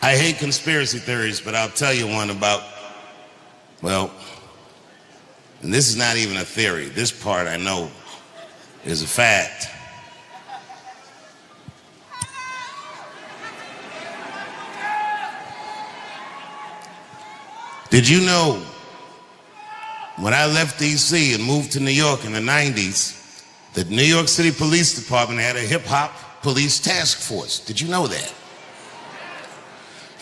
I hate conspiracy theories, but I'll tell you one about, well, and this is not even a theory. This part I know is a fact. Did you know when I left D.C. and moved to New York in the 90s, the New York City Police Department had a hip-hop police task force? Did you know that?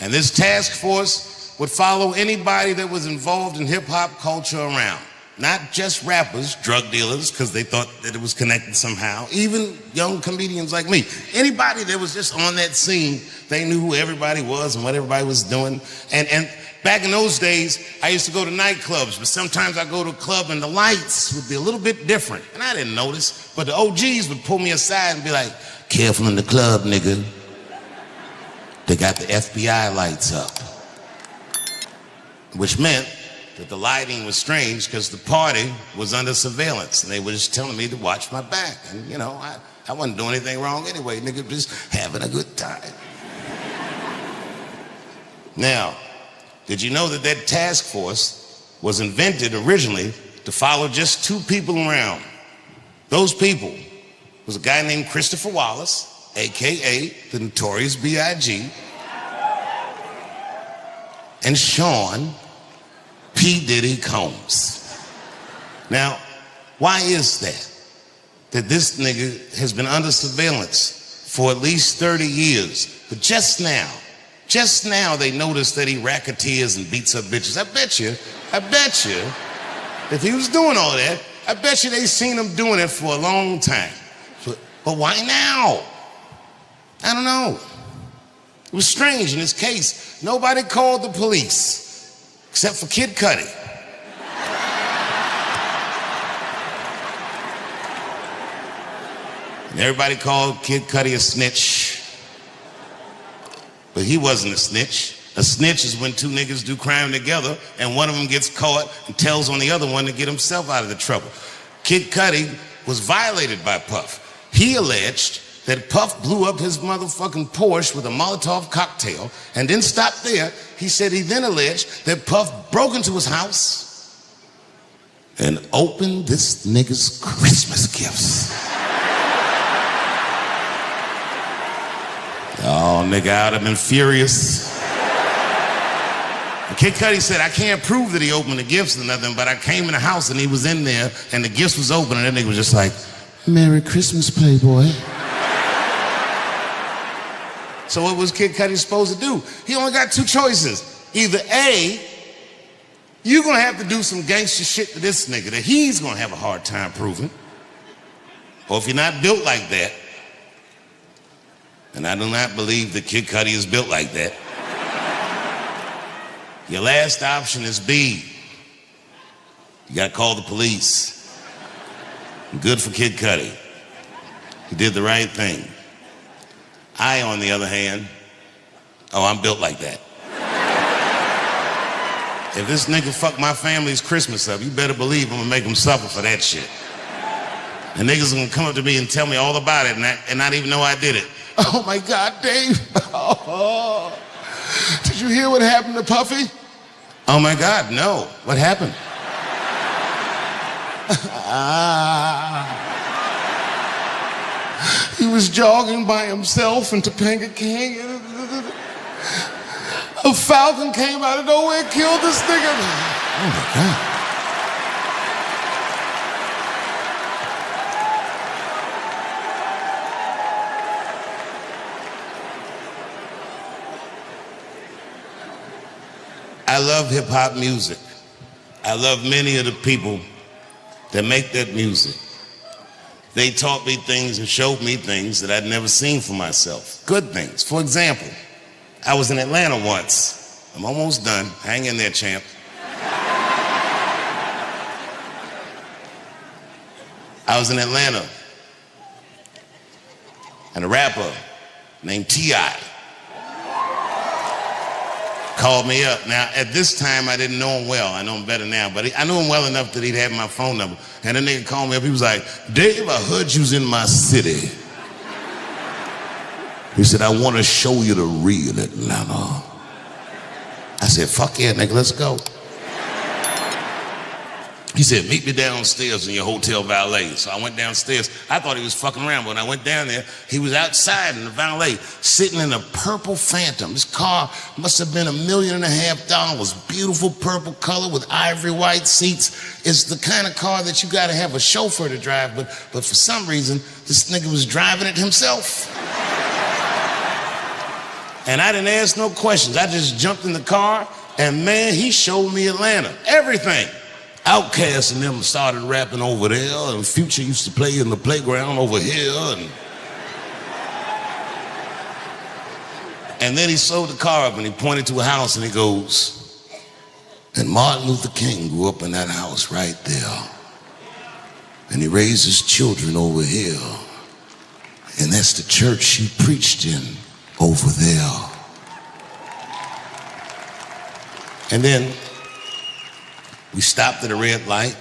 And this task force would follow anybody that was involved in hip-hop culture around. Not just rappers, drug dealers, because they thought that it was connected somehow. Even young comedians like me. Anybody that was just on that scene, they knew who everybody was and what everybody was doing. And back in those days, I used to go to nightclubs, but sometimes I go to a club and the lights would be a little bit different. And I didn't notice, but the OGs would pull me aside and be like, "Careful in the club, nigga. They got the FBI lights up." Which meant that the lighting was strange because the party was under surveillance. And they were just telling me to watch my back. And you know, I wasn't doing anything wrong anyway, nigga, just having a good time. Now, did you know that that task force was invented originally to follow just two people around? Those people was a guy named Christopher Wallace, AKA the Notorious B.I.G., and Sean P. Diddy Combs. Now, why is that? That this nigga has been under surveillance for at least 30 years. But just now they noticed that he racketeers and beats up bitches. I bet you, if he was doing all that, I bet you they seen him doing it for a long time. But why now? I don't know. It was strange in this case. Nobody called the police, except for Kid Cudi. And everybody called Kid Cudi a snitch. But he wasn't a snitch. A snitch is when two niggas do crime together and one of them gets caught and tells on the other one to get himself out of the trouble. Kid Cudi was violated by Puff. He alleged that Puff blew up his motherfucking Porsche with a Molotov cocktail and didn't stop there. He said he then alleged that Puff broke into his house and opened this nigga's Christmas gifts. Oh, nigga, I'd have been furious. And Kid Cudi said, I can't prove that he opened the gifts or nothing, but I came in the house and he was in there and the gifts was open and that nigga was just like, "Merry Christmas, Playboy." So what was Kid Cudi supposed to do? He only got two choices. Either A, you're gonna have to do some gangster shit to this nigga that he's gonna have a hard time proving. Or if you're not built like that, and I do not believe that Kid Cudi is built like that, your last option is B. You gotta call the police. Good for Kid Cudi. He did the right thing. I, on the other hand, I'm built like that. If this nigga fuck my family's Christmas up, you better believe I'm gonna make him suffer for that shit. And niggas are gonna come up to me and tell me all about it and not even know I did it. "Oh my God, Dave. Oh, did you hear what happened to Puffy?" "Oh my God, no. What happened?" He was jogging by himself in Topanga Canyon. A falcon came out of nowhere and killed this nigga. Oh my God. I love hip-hop music. I love many of the people that make that music. They taught me things and showed me things that I'd never seen for myself. Good things. For example, I was in Atlanta once. I'm almost done. Hang in there, champ. I was in Atlanta, and a rapper named T.I. called me up. Now, at this time, I didn't know him well. I know him better now, but I knew him well enough that he'd have my phone number. And the nigga called me up. He was like, "Dave, I heard you was in my city." He said, "I want to show you the real Atlanta." said, fuck yeah, nigga, let's go. He said, meet me downstairs in your hotel valet. So I went downstairs. I thought he was fucking around, but when I went down there, he was outside in the valet, sitting in a purple Phantom. This car must have been $1.5 million. Beautiful purple color with ivory white seats. It's the kind of car that you gotta have a chauffeur to drive, but for some reason, this nigga was driving it himself. And I didn't ask no questions. I just jumped in the car, and man, he showed me Atlanta, everything. Outkast and them started rapping over there, and Future used to play in the playground over here, and then he slowed the car up and he pointed to a house and he goes, and Martin Luther King grew up in that house right there, and he raised his children over here, and that's the church he preached in over there. And then we stopped at a red light,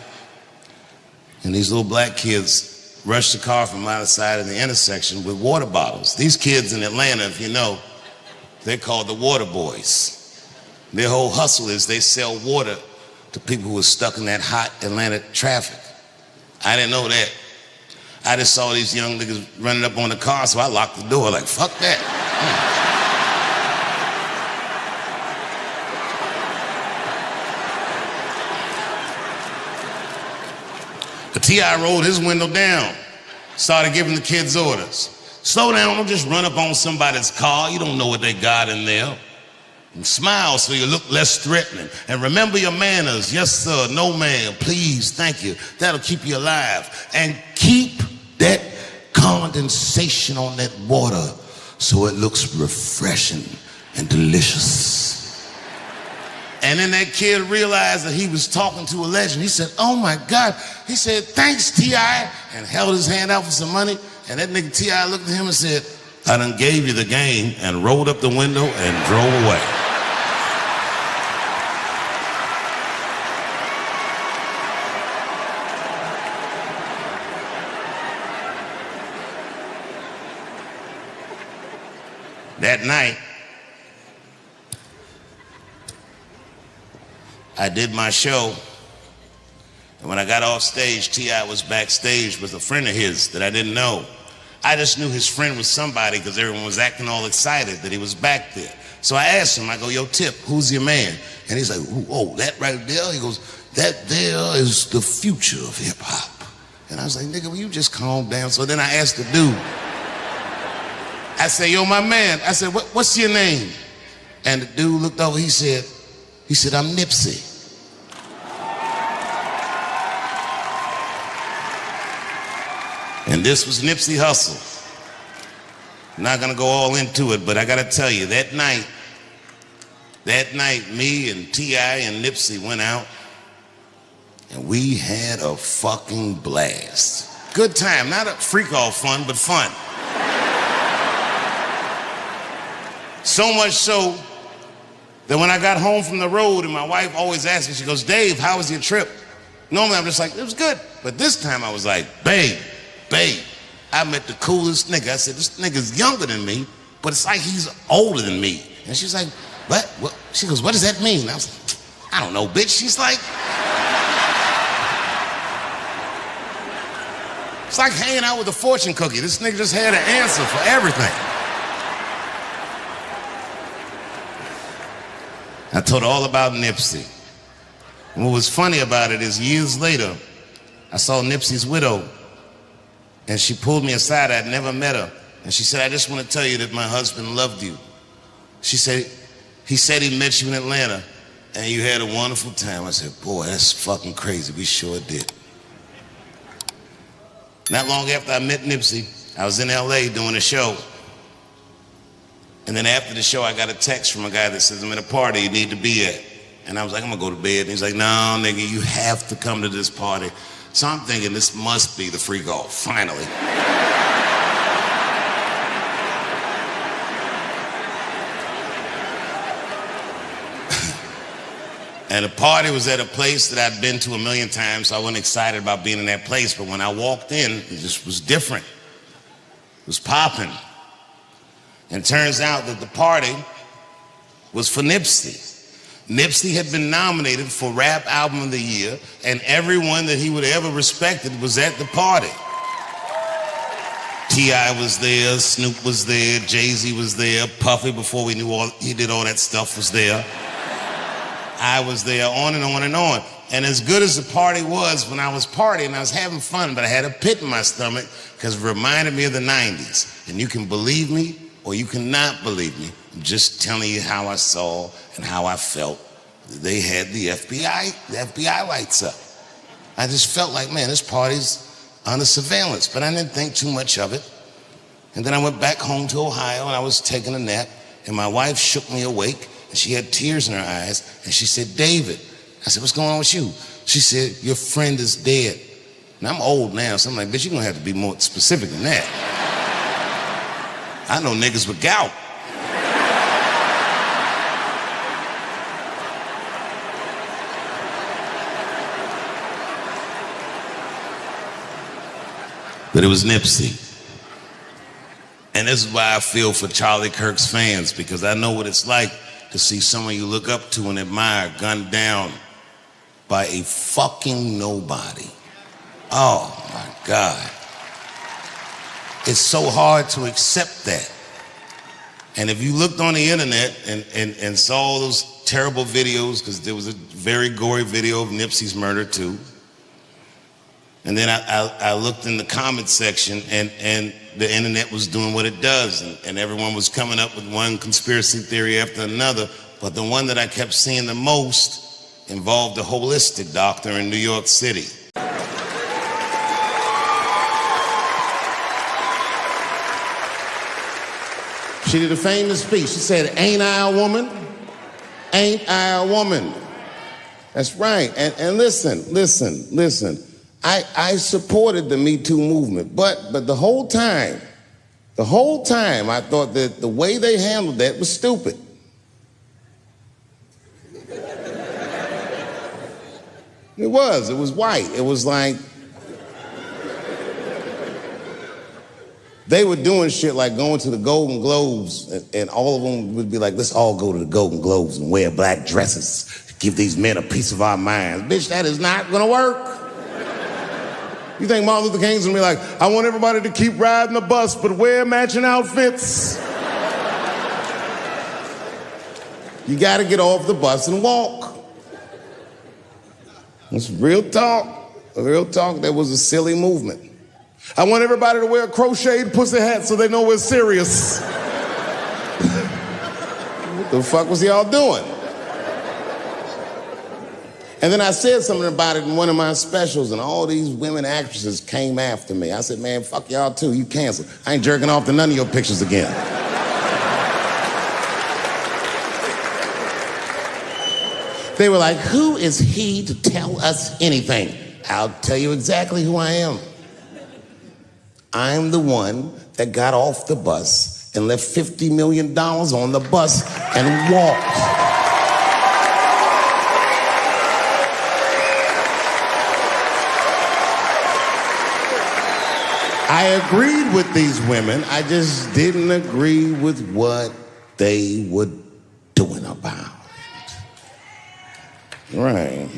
and these little black kids rushed the car from either side of the intersection with water bottles. These kids in Atlanta, if you know, they're called the water boys. Their whole hustle is they sell water to people who are stuck in that hot Atlanta traffic. I didn't know that. I just saw these young niggas running up on the car, so I locked the door like, fuck that. But T.I. rolled his window down, started giving the kids orders. Slow down, don't just run up on somebody's car. You don't know what they got in there. And smile so you look less threatening. And remember your manners. Yes, sir, no ma'am, please, thank you. That'll keep you alive. And keep that condensation on that water so it looks refreshing and delicious. And then that kid realized that he was talking to a legend. He said, oh my God. He said, thanks, T.I., and held his hand out for some money. And that nigga T.I. looked at him and said, I done gave you the game, and rolled up the window and drove away. That night, I did my show, and when I got off stage, T.I. was backstage with a friend of his that I didn't know. I just knew his friend was somebody because everyone was acting all excited that he was back there. So I asked him, I go, yo, Tip, who's your man? And he's like, oh, that right there? He goes, that there is the future of hip hop. And I was like, nigga, will you just calm down? So then I asked the dude, I said, yo, my man, I said, what's your name? And the dude looked over, he said, I'm Nipsey. And this was Nipsey Hussle. I'm not gonna go all into it, but I gotta tell you, that night, me and T.I. and Nipsey went out, and we had a fucking blast. Good time, not a freak-off fun, but fun. So much so that when I got home from the road, and my wife always asks me, she goes, Dave, how was your trip? Normally I'm just like, it was good. But this time I was like, babe, I met the coolest nigga. I said, this nigga's younger than me, but it's like he's older than me. And she's like, what? She goes, what does that mean? I was like, I don't know, bitch. She's like, it's like hanging out with a fortune cookie. This nigga just had an answer for everything. I told her all about Nipsey. And what was funny about it is years later, I saw Nipsey's widow, and she pulled me aside. I'd never met her. And she said, I just want to tell you that my husband loved you. She said, he said he met you in Atlanta, and you had a wonderful time. I said, boy, that's fucking crazy. We sure did. Not long after I met Nipsey, I was in LA doing a show. And then after the show, I got a text from a guy that says, I'm at a party you need to be at. And I was like, I'm gonna go to bed. And he's like, no, nigga, you have to come to this party. So I'm thinking this must be the freak off, finally. And the party was at a place that I'd been to 1,000,000 times, so I wasn't excited about being in that place. But when I walked in, it just was different. It was popping. And it turns out that the party was for Nipsey. Nipsey had been nominated for Rap Album of the Year, and everyone that he would have ever respected was at the party. T.I. was there, Snoop was there, Jay-Z was there, Puffy, before we knew he did all that stuff, was there. I was there, on and on and on. And as good as the party was, when I was partying, I was having fun, but I had a pit in my stomach because it reminded me of the 90s. And you can believe me or you cannot believe me. I'm just telling you how I saw and how I felt. They had the FBI lights up. I just felt like, man, this party's under surveillance, but I didn't think too much of it. And then I went back home to Ohio and I was taking a nap, and my wife shook me awake and she had tears in her eyes and she said, David. I said, what's going on with you? She said, your friend is dead. And I'm old now, so I'm like, bitch, you're gonna have to be more specific than that. I know niggas with gout. But it was Nipsey. And this is why I feel for Charlie Kirk's fans, because I know what it's like to see someone you look up to and admire gunned down by a fucking nobody. Oh my God. It's so hard to accept that. And if you looked on the internet and saw those terrible videos, because there was a very gory video of Nipsey's murder too. And then I looked in the comment section, and the internet was doing what it does, and everyone was coming up with one conspiracy theory after another, but the one that I kept seeing the most involved a holistic doctor in New York City. She did a famous speech. She said, ain't I a woman? Ain't I a woman? That's right. And listen. I supported the Me Too movement, but the whole time I thought that the way they handled that was stupid. It was white. It was like they were doing shit like going to the Golden Globes, and all of them would be like, let's all go to the Golden Globes and wear black dresses to give these men a piece of our minds. Bitch, that is not gonna work. You think Martin Luther King's gonna be like, I want everybody to keep riding the bus, but wear matching outfits? You gotta get off the bus and walk. It's real talk. Real talk, that was a silly movement. I want everybody to wear crocheted pussy hats so they know we're serious. What the fuck was y'all doing? And then I said something about it in one of my specials, and all these women actresses came after me. I said, man, fuck y'all too, you canceled. I ain't jerking off to none of your pictures again. They were like, who is he to tell us anything? I'll tell you exactly who I am. I'm the one that got off the bus and left $50 million on the bus and walked. I agreed with these women, I just didn't agree with what they were doing about it.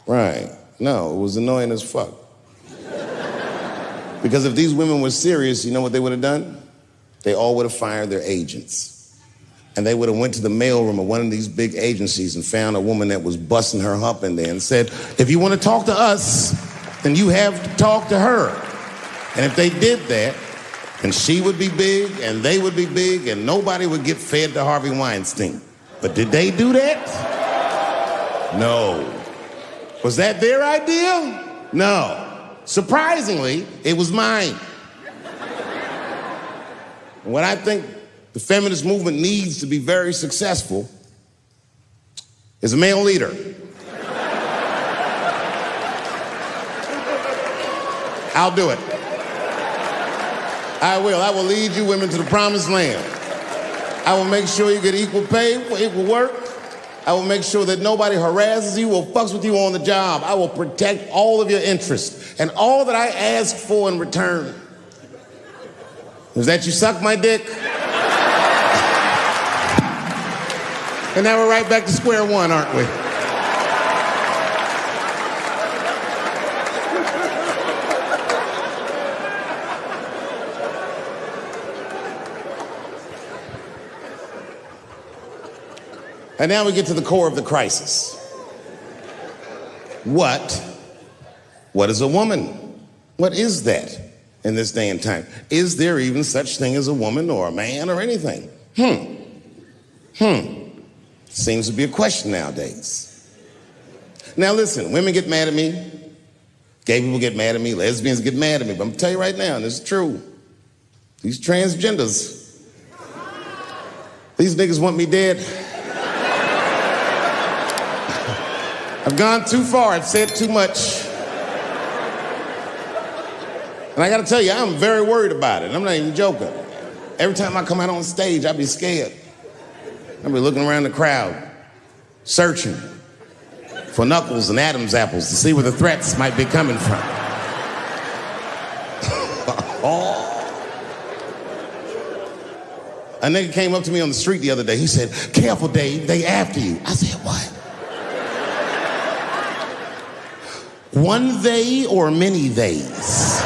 Right. No, it was annoying as fuck. Because if these women were serious, you know what they would have done? They all would have fired their agents. And they would have went to the mailroom of one of these big agencies and found a woman that was busting her hump in there and said, if you want to talk to us, then you have to talk to her. And if they did that, then she would be big and they would be big and nobody would get fed to Harvey Weinstein. But did they do that? No. Was that their idea? No. Surprisingly, it was mine. And what I think the feminist movement needs to be very successful is a male leader. I'll do it. I will. I will lead you women to the promised land. I will make sure you get equal pay for equal work. I will make sure that nobody harasses you or fucks with you on the job. I will protect all of your interests. And all that I ask for in return is that you suck my dick. And now we're right back to square one, aren't we? And now we get to the core of the crisis. What is a woman? What is that in this day and time? Is there even such thing as a woman or a man or anything? Seems to be a question nowadays. Now listen, women get mad at me. Gay people get mad at me. Lesbians get mad at me. But I'm gonna tell you right now, and this is true. These transgenders, these niggas want me dead. I've gone too far, I've said too much. And I gotta tell you, I'm very worried about it. I'm not even joking. Every time I come out on stage, I be scared. I be looking around the crowd, searching for knuckles and Adam's apples to see where the threats might be coming from. A nigga came up to me on the street the other day. He said, "Careful, Dave, they after you." I said, "What? One they or many theys?"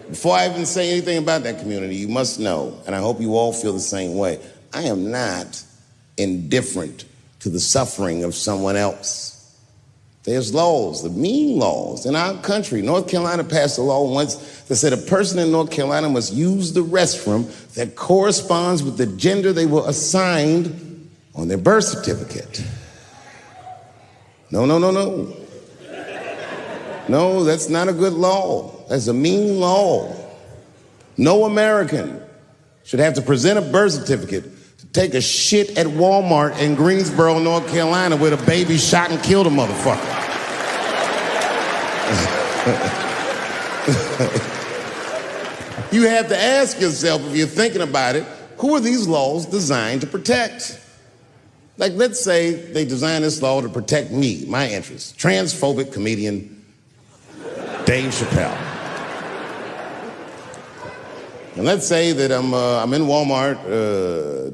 Before I even say anything about that community, you must know, and I hope you all feel the same way, I am not indifferent to the suffering of someone else. There's laws, the mean laws in our country. North Carolina passed a law once that said a person in North Carolina must use the restroom that corresponds with the gender they were assigned on their birth certificate. No. No, that's not a good law. That's a mean law. No American should have to present a birth certificate to take a shit at Walmart in Greensboro, North Carolina, where the baby shot and killed a motherfucker. You have to ask yourself, if you're thinking about it, who are these laws designed to protect? Like, let's say they designed this law to protect me, my interests. Transphobic comedian Dave Chappelle. And let's say that I'm in Walmart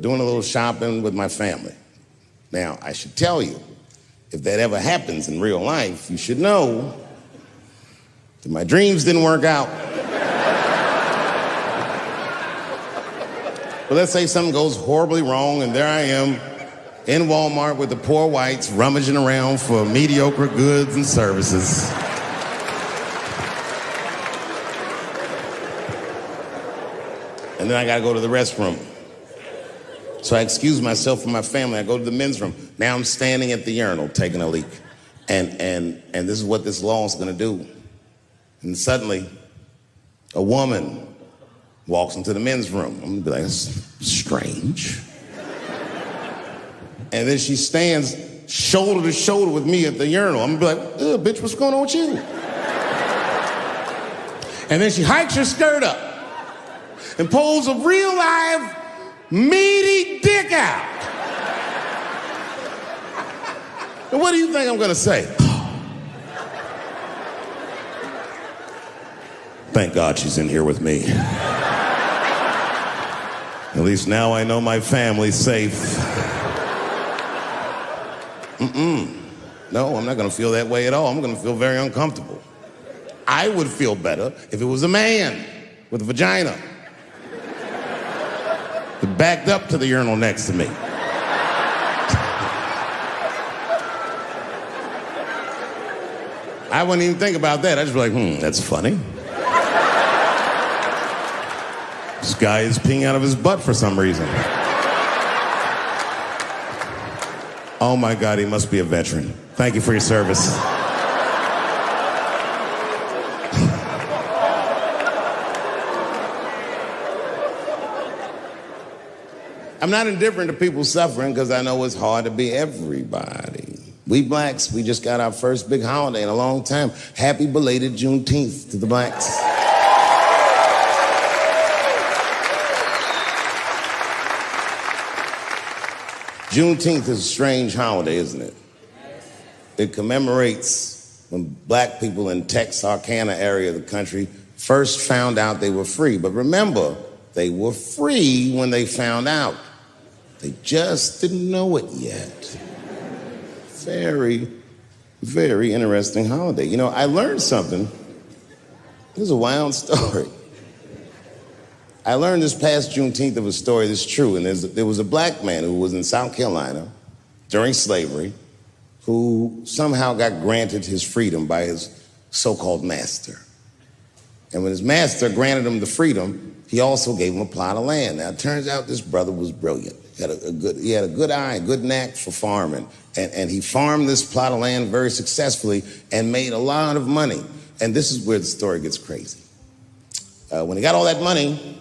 doing a little shopping with my family. Now, I should tell you, if that ever happens in real life, you should know that my dreams didn't work out. But let's say something goes horribly wrong, and there I am in Walmart with the poor whites rummaging around for mediocre goods and services. And then I gotta go to the restroom. So I excuse myself from my family. I go to the men's room. Now I'm standing at the urinal taking a leak. And this is what this law is gonna do. And suddenly, a woman walks into the men's room. I'm gonna be like, that's strange. And then she stands shoulder to shoulder with me at the urinal. I'm gonna be like, bitch, what's going on with you? And then she hikes her skirt up and pulls a real live meaty dick out. And what do you think I'm gonna say? Thank God she's in here with me. At least now I know my family's safe. No, I'm not gonna feel that way at all. I'm gonna feel very uncomfortable. I would feel better if it was a man with a vagina that backed up to the urinal next to me. I wouldn't even think about that. I'd just be like, that's funny. This guy is peeing out of his butt for some reason. Oh my God, he must be a veteran. Thank you for your service. I'm not indifferent to people suffering because I know it's hard to be everybody. We blacks, we just got our first big holiday in a long time. Happy belated Juneteenth to the blacks. Juneteenth is a strange holiday, isn't it? It commemorates when black people in Texarkana area of the country first found out they were free. But remember, they were free when they found out. They just didn't know it yet. Very, very interesting holiday. You know, I learned something. This is a wild story. I learned this past Juneteenth of a story that's true, and there was a black man who was in South Carolina during slavery who somehow got granted his freedom by his so-called master. And when his master granted him the freedom, he also gave him a plot of land. Now, it turns out this brother was brilliant. He had a good eye, a good knack for farming. And he farmed this plot of land very successfully and made a lot of money. And this is where the story gets crazy. When he got all that money,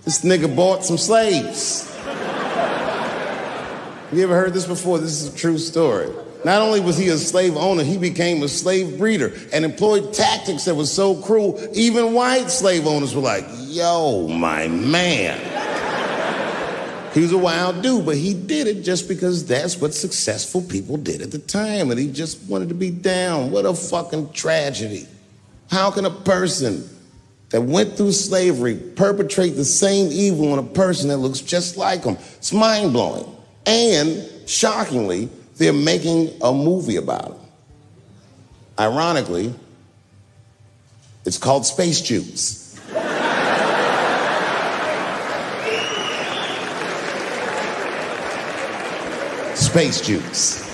this nigga bought some slaves. You ever heard this before? This is a true story. Not only was he a slave owner, he became a slave breeder and employed tactics that were so cruel, even white slave owners were like, yo, my man. He was a wild dude, but he did it just because that's what successful people did at the time, and he just wanted to be down. What a fucking tragedy. How can a person that went through slavery perpetrate the same evil on a person that looks just like him? It's mind-blowing. And, shockingly, they're making a movie about him. Ironically, it's called Space Jews. Space Jews.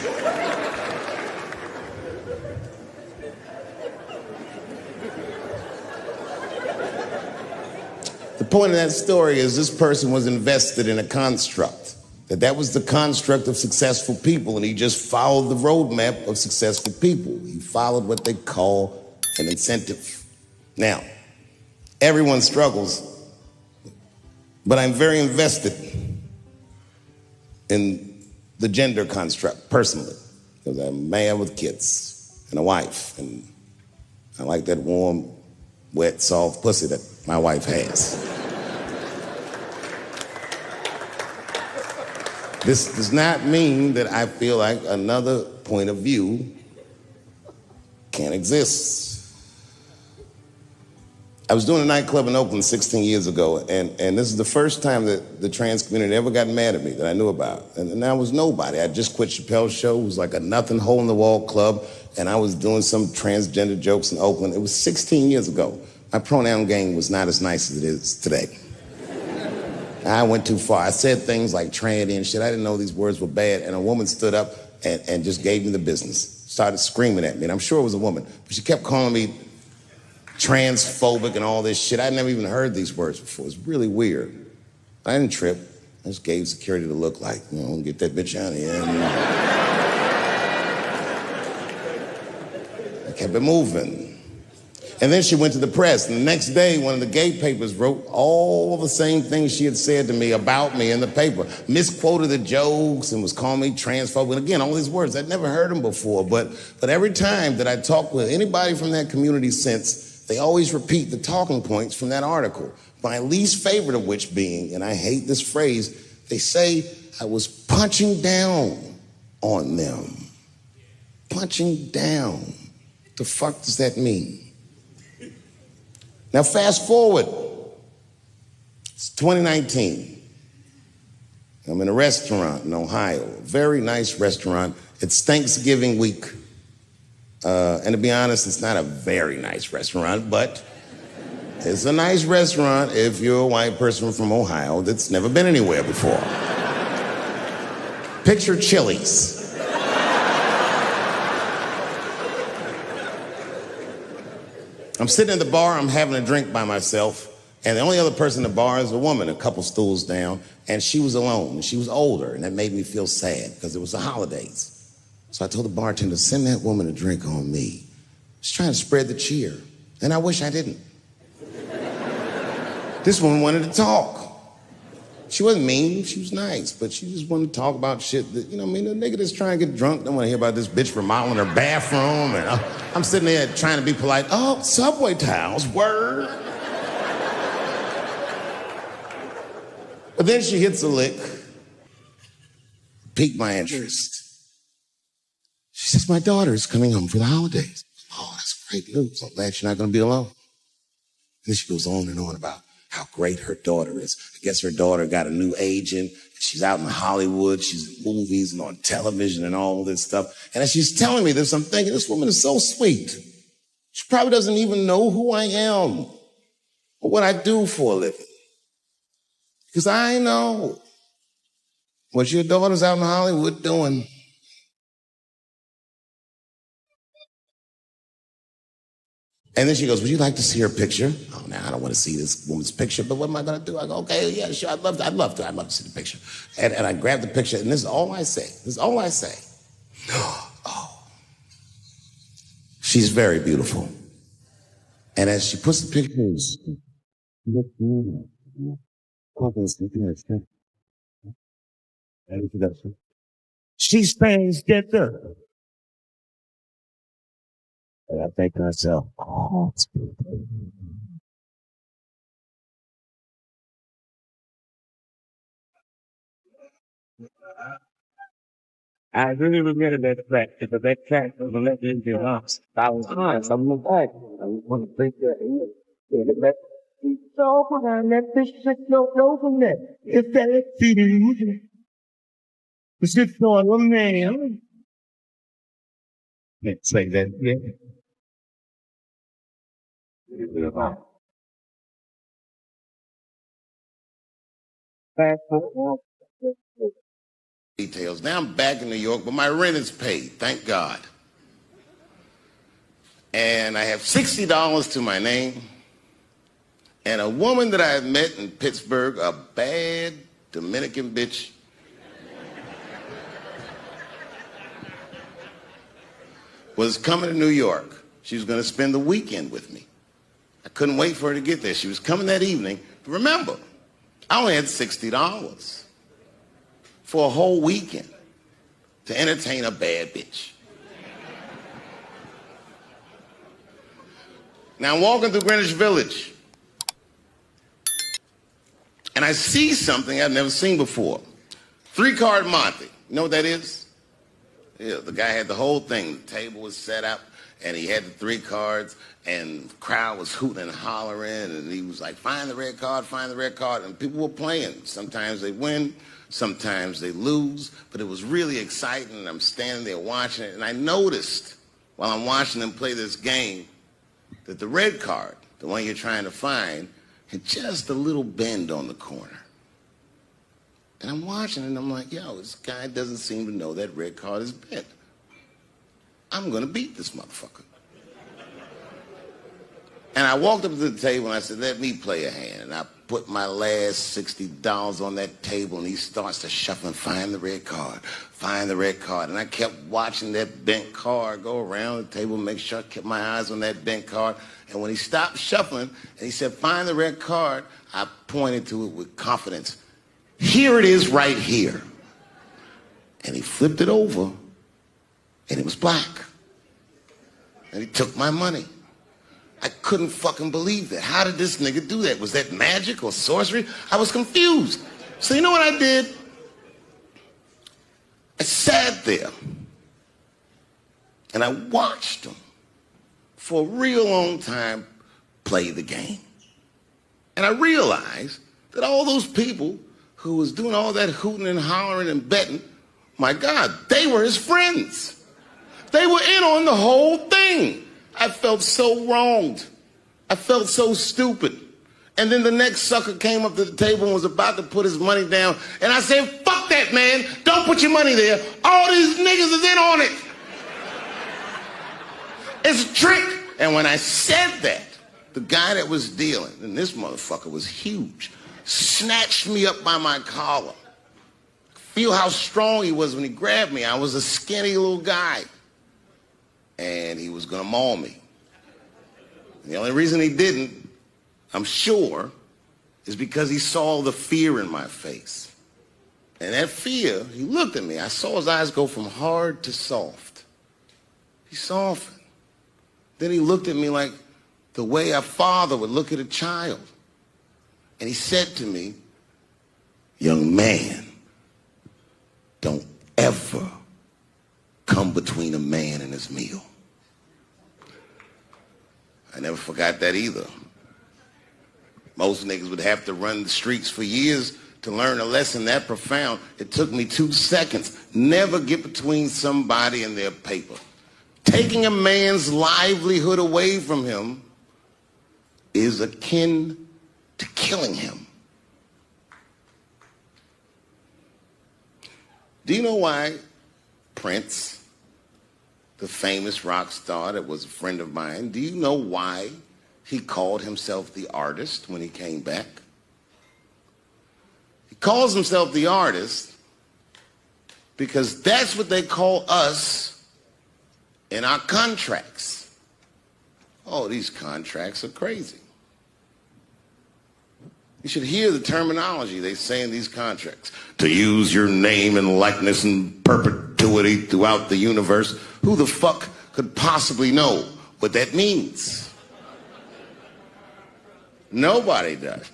The point of that story is this person was invested in a construct. That was the construct of successful people, and he just followed the roadmap of successful people. He followed what they call an incentive. Now, everyone struggles, but I'm very invested in the gender construct, personally, because I'm a man with kids and a wife, and I like that warm, wet, soft pussy that my wife has. This does not mean that I feel like another point of view can't exist. I was doing a nightclub in Oakland 16 years ago, and this is the first time that the trans community ever got mad at me that I knew about. And I was nobody. I just quit Chappelle's show. It was like a nothing hole-in-the-wall club, and I was doing some transgender jokes in Oakland. It was 16 years ago. My pronoun game was not as nice as it is today. I went too far. I said things like tranny and shit. I didn't know these words were bad, and a woman stood up and just gave me the business, started screaming at me, and I'm sure it was a woman, but she kept calling me transphobic and all this shit. I'd never even heard these words before. It's really weird. I didn't trip. I just gave security the look like, you know, get that bitch out of here. I kept it moving. And then she went to the press, and the next day, one of the gay papers wrote all the same things she had said to me about me in the paper. Misquoted the jokes and was calling me transphobic. And again, all these words, I'd never heard them before, but every time that I talked with anybody from that community since, they always repeat the talking points from that article. My least favorite of which being, and I hate this phrase, they say I was punching down on them. Punching down. What the fuck does that mean? Now fast forward. It's 2019. I'm in a restaurant in Ohio, a very nice restaurant. It's Thanksgiving week. And to be honest, it's not a very nice restaurant, but it's a nice restaurant if you're a white person from Ohio that's never been anywhere before. Picture Chili's. I'm sitting at the bar, I'm having a drink by myself, and the only other person in the bar is a woman, a couple stools down, and she was alone, and she was older, and that made me feel sad because it was the holidays. So I told the bartender, send that woman a drink on me. She's trying to spread the cheer, and I wish I didn't. This woman wanted to talk. She wasn't mean, she was nice, but she just wanted to talk about shit that, you know what I mean, a nigga that's trying to get drunk don't want to hear about this bitch remodeling her bathroom, and I'm sitting there trying to be polite. Oh, subway tiles, word. But then she hits a lick. piqued my interest. She says, my daughter is coming home for the holidays. Oh, that's great news. I'm glad you're not going to be alone. And then she goes on and on about how great her daughter is. I guess her daughter got a new agent. She's out in Hollywood. She's in movies and on television and all this stuff. And as she's telling me this, I'm thinking, this woman is so sweet. She probably doesn't even know who I am or what I do for a living. Because I know what your daughter's out in Hollywood doing. And then she goes, would you like to see her picture? Oh, now I don't want to see this woman's picture, but what am I going to do? I go, okay, yeah, sure, I'd love to see the picture. And I grab the picture, and this is all I say. This is all I say. Oh, she's very beautiful. And as she puts the pictures, she stands together. And I think to myself, oh, it's beautiful. I really regretted that fact. If that fact was let me be lost, I was honest. I'm like, I want to think that. That so behind that fish no from that. If that food was just on a man. Let's say that, yeah. Details. Now I'm back in New York, but my rent is paid, thank God. And I have $60 to my name. And a woman that I had met in Pittsburgh, a bad Dominican bitch, was coming to New York. She was going to spend the weekend with me. I couldn't wait for her to get there. She was coming that evening. But remember, I only had $60 for a whole weekend to entertain a bad bitch. Now I'm walking through Greenwich Village, and I see something I've never seen before. 3-card Monte. You know what that is? Yeah, the guy had the whole thing. The table was set up, and he had the 3 cards, and the crowd was hooting and hollering, and he was like, find the red card, find the red card, and people were playing. Sometimes they win, sometimes they lose, but it was really exciting, and I'm standing there watching it, and I noticed while I'm watching them play this game that the red card, the one you're trying to find, had just a little bend on the corner. And I'm watching it, and I'm like, yo, this guy doesn't seem to know that red card is bent. I'm going to beat this motherfucker. And I walked up to the table, and I said, let me play a hand. And I put my last $60 on that table, and he starts to shuffle and find the red card, find the red card. And I kept watching that bent card go around the table, make sure I kept my eyes on that bent card. And when he stopped shuffling, and he said, find the red card, I pointed to it with confidence. Here it is right here. And he flipped it over, and it was black. And he took my money. I couldn't fucking believe that. How did this nigga do that? Was that magic or sorcery? I was confused. So you know what I did? I sat there, and I watched him for a real long time play the game. And I realized that all those people who was doing all that hooting and hollering and betting, my God, they were his friends. They were in on the whole thing. I felt so wronged. I felt so stupid. And then the next sucker came up to the table and was about to put his money down. And I said, fuck that, man. Don't put your money there. All these niggas is in on it. It's a trick. And when I said that, the guy that was dealing, and this motherfucker was huge, snatched me up by my collar. Feel how strong he was when he grabbed me. I was a skinny little guy. And he was going to maul me. And the only reason he didn't, I'm sure, is because he saw the fear in my face. And that fear, he looked at me. I saw his eyes go from hard to soft. He softened. Then he looked at me like the way a father would look at a child. And he said to me, young man, don't ever come between a man and his meal. I never forgot that either. Most niggas would have to run the streets for years to learn a lesson that profound. It took me 2 seconds. Never get between somebody and their paper. Taking a man's livelihood away from him is akin to killing him. Do you know why Prince, the famous rock star that was a friend of mine, do you know why he called himself the artist when he came back? He calls himself the artist because that's what they call us in our contracts. Oh, these contracts are crazy. You should hear the terminology they say in these contracts. To use your name and likeness in perpetuity throughout the universe. Who the fuck could possibly know what that means? Nobody does.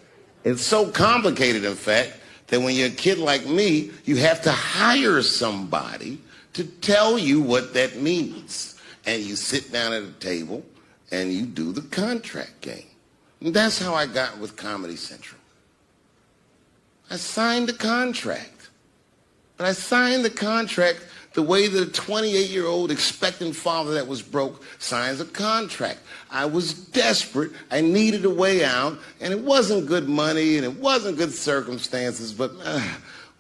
It's so complicated, in fact, that when you're a kid like me, you have to hire somebody to tell you what that means. And you sit down at a table and you do the contract game. And that's how I got with Comedy Central. I signed the contract. But I signed the contract the way that a 28-year-old expectant father that was broke signs a contract. I was desperate. I needed a way out. And it wasn't good money and it wasn't good circumstances. But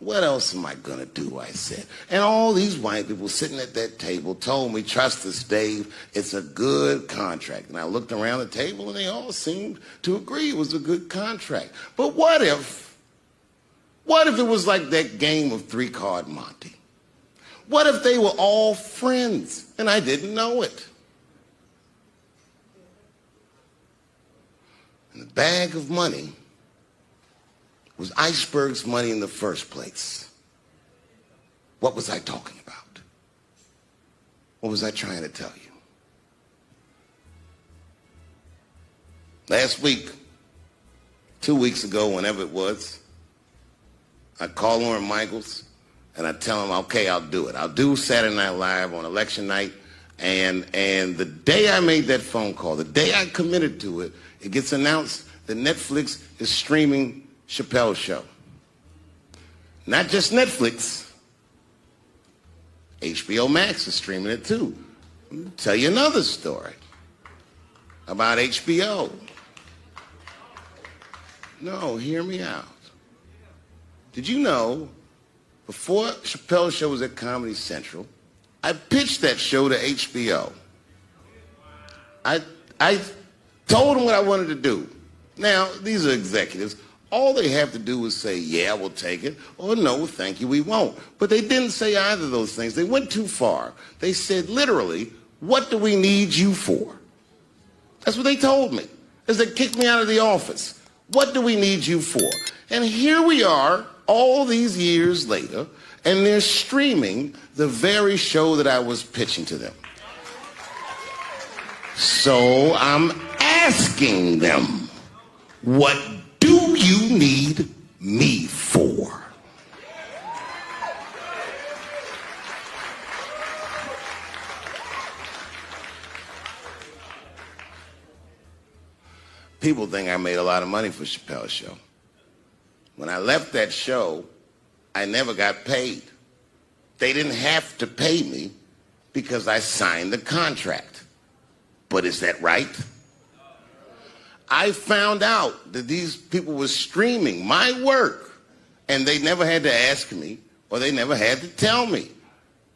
what else am I going to do, I said. And all these white people sitting at that table told me, trust us, Dave, it's a good contract. And I looked around the table and they all seemed to agree it was a good contract. But what if it was like that game of three-card Monte? What if they were all friends and I didn't know it? And the bag of money was Iceberg's money in the first place. What was I talking about? What was I trying to tell you? Last week, 2 weeks ago, whenever it was, I call Lauren Michaels and I tell him, okay, I'll do it. I'll do Saturday Night Live on election night. And the day I made that phone call, the day I committed to it, it gets announced that Netflix is streaming Chappelle's show. Not just Netflix. HBO Max is streaming it too. I'll tell you another story about HBO. No, hear me out. Did you know, before Chappelle's show was at Comedy Central, I pitched that show to HBO. I told them what I wanted to do. Now, these are executives. All they have to do is say, yeah, we'll take it, or no, thank you, we won't. But they didn't say either of those things. They went too far. They said, literally, what do we need you for? That's what they told me, as they kicked me out of the office. What do we need you for? And here we are, all these years later, and they're streaming the very show that I was pitching to them. So I'm asking them, what do you need me for? People think I made a lot of money for Chappelle's show. When I left that show, I never got paid. They didn't have to pay me because I signed the contract. But is that right? I found out that these people were streaming my work and they never had to ask me or they never had to tell me.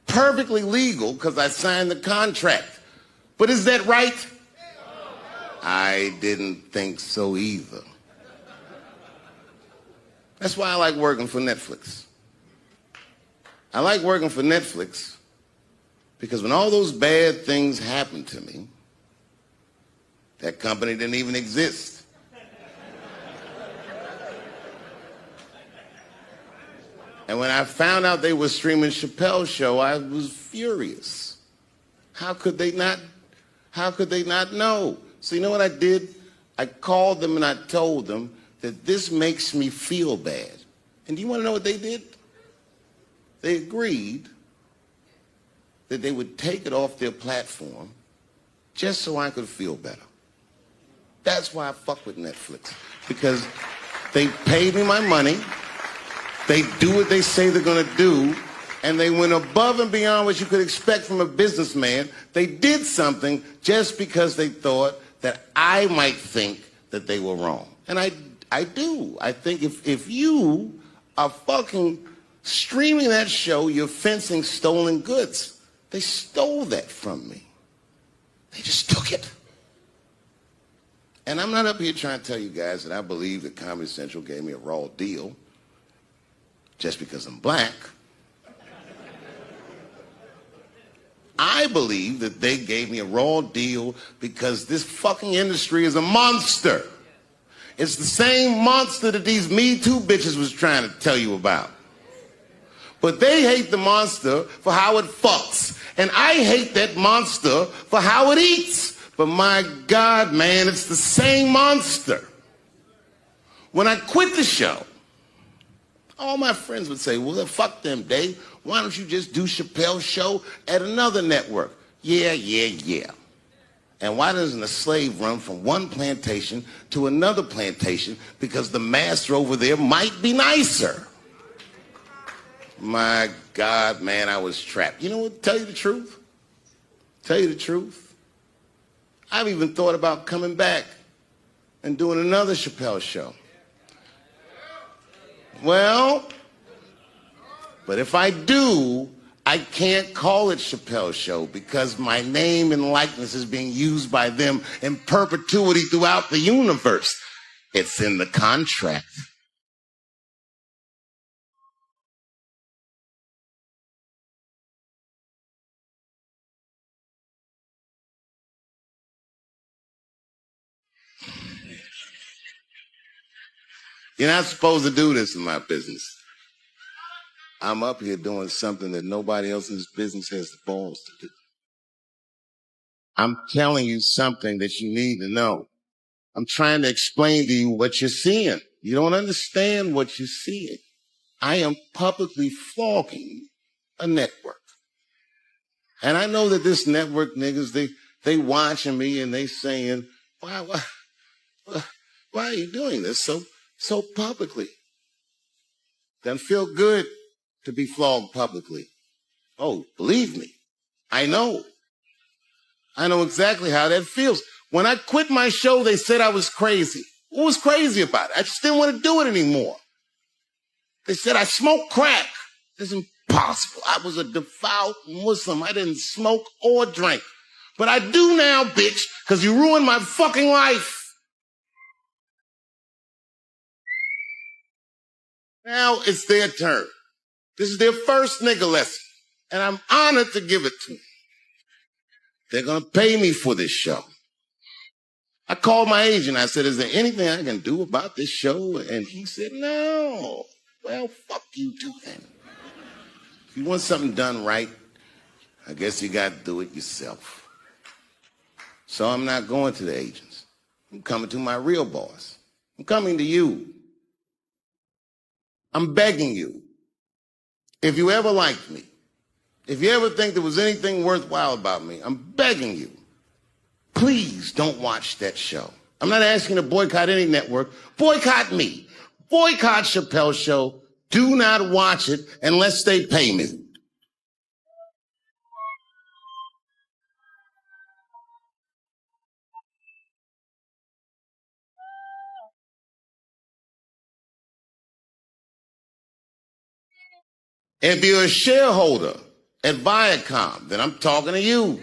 Perfectly legal because I signed the contract. But is that right? I didn't think so either. That's why I like working for Netflix. I like working for Netflix because when all those bad things happened to me, that company didn't even exist. And when I found out they were streaming Chappelle's show, I was furious. How could they not know? So you know what I did? I called them and I told them that this makes me feel bad. And do you want to know what they did? They agreed that they would take it off their platform just so I could feel better. That's why I fuck with Netflix, because they paid me my money, they do what they say they're gonna do, and they went above and beyond what you could expect from a businessman. They did something just because they thought that I might think that they were wrong. And I do. I think if you are fucking streaming that show, you're fencing stolen goods. They stole that from me. They just took it. And I'm not up here trying to tell you guys that I believe that Comedy Central gave me a raw deal just because I'm black. I believe that they gave me a raw deal because this fucking industry is a monster. It's the same monster that these Me Too bitches was trying to tell you about. But they hate the monster for how it fucks. And I hate that monster for how it eats. But my God, man, it's the same monster. When I quit the show, all my friends would say, well, fuck them, Dave. Why don't you just do Chappelle's show at another network? Yeah. And why doesn't a slave run from one plantation to another plantation because the master over there might be nicer? My God, man, I was trapped. You know what? Tell you the truth. I've even thought about coming back and doing another Chappelle show. Well, but if I do, I can't call it Chappelle's show because my name and likeness is being used by them in perpetuity throughout the universe. It's in the contract. You're not supposed to do this in my business. I'm up here doing something that nobody else in this business has the balls to do. I'm telling you something that you need to know. I'm trying to explain to you what you're seeing. You don't understand what you're seeing. I am publicly flogging a network. And I know that this network niggas, they watching me and they saying, why are you doing this so publicly? Doesn't feel good to be flogged publicly. Oh, believe me, I know. I know exactly how that feels. When I quit my show, they said I was crazy. What was crazy about it? I just didn't want to do it anymore. They said I smoked crack. It's impossible. I was a devout Muslim. I didn't smoke or drink. But I do now, bitch, because you ruined my fucking life. Now it's their turn. This is their first nigga lesson. And I'm honored to give it to them. They're going to pay me for this show. I called my agent. I said, is there anything I can do about this show? And he said, no. Well, fuck you too then. If you want something done right, I guess you got to do it yourself. So I'm not going to the agents. I'm coming to my real boss. I'm coming to you. I'm begging you. If you ever liked me, if you ever think there was anything worthwhile about me, I'm begging you. Please don't watch that show. I'm not asking you to boycott any network. Boycott me. Boycott Chappelle's show. Do not watch it unless they pay me. If you're a shareholder at Viacom, then I'm talking to you.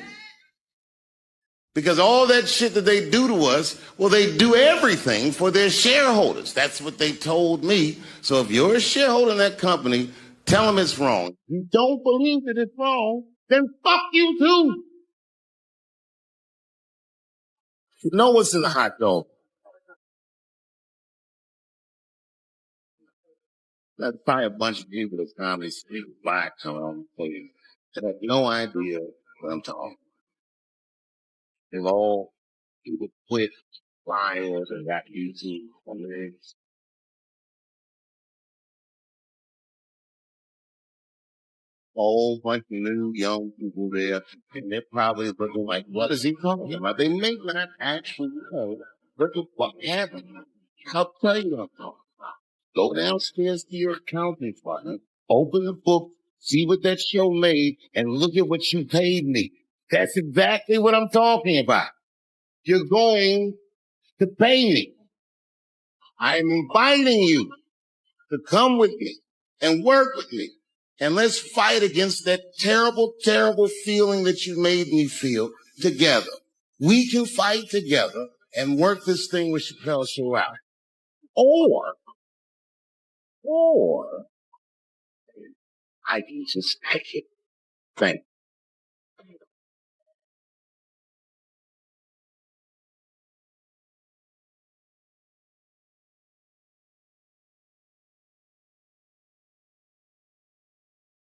Because all that shit that they do to us, well, they do everything for their shareholders. That's what they told me. So if you're a shareholder in that company, tell them it's wrong. You don't believe that it's wrong, then fuck you too. You know what's in the hot dog? That's probably a bunch of people that's comedy speak black coming on the podium. They have no idea what I'm talking. They've all people quit flyers and got YouTube on their whole bunch of new young people there, and they're probably looking like, what is he talking about? They may not actually know what the fuck happened. I'll tell you what I'm talking about. Go downstairs to your accounting department, open the book, see what that show made, and look at what you paid me. That's exactly what I'm talking about. You're going to pay me. I'm inviting you to come with me and work with me. And let's fight against that terrible, terrible feeling that you made me feel together. We can fight together and work this thing with Chappelle Show out. Or I can just take it. Thank you.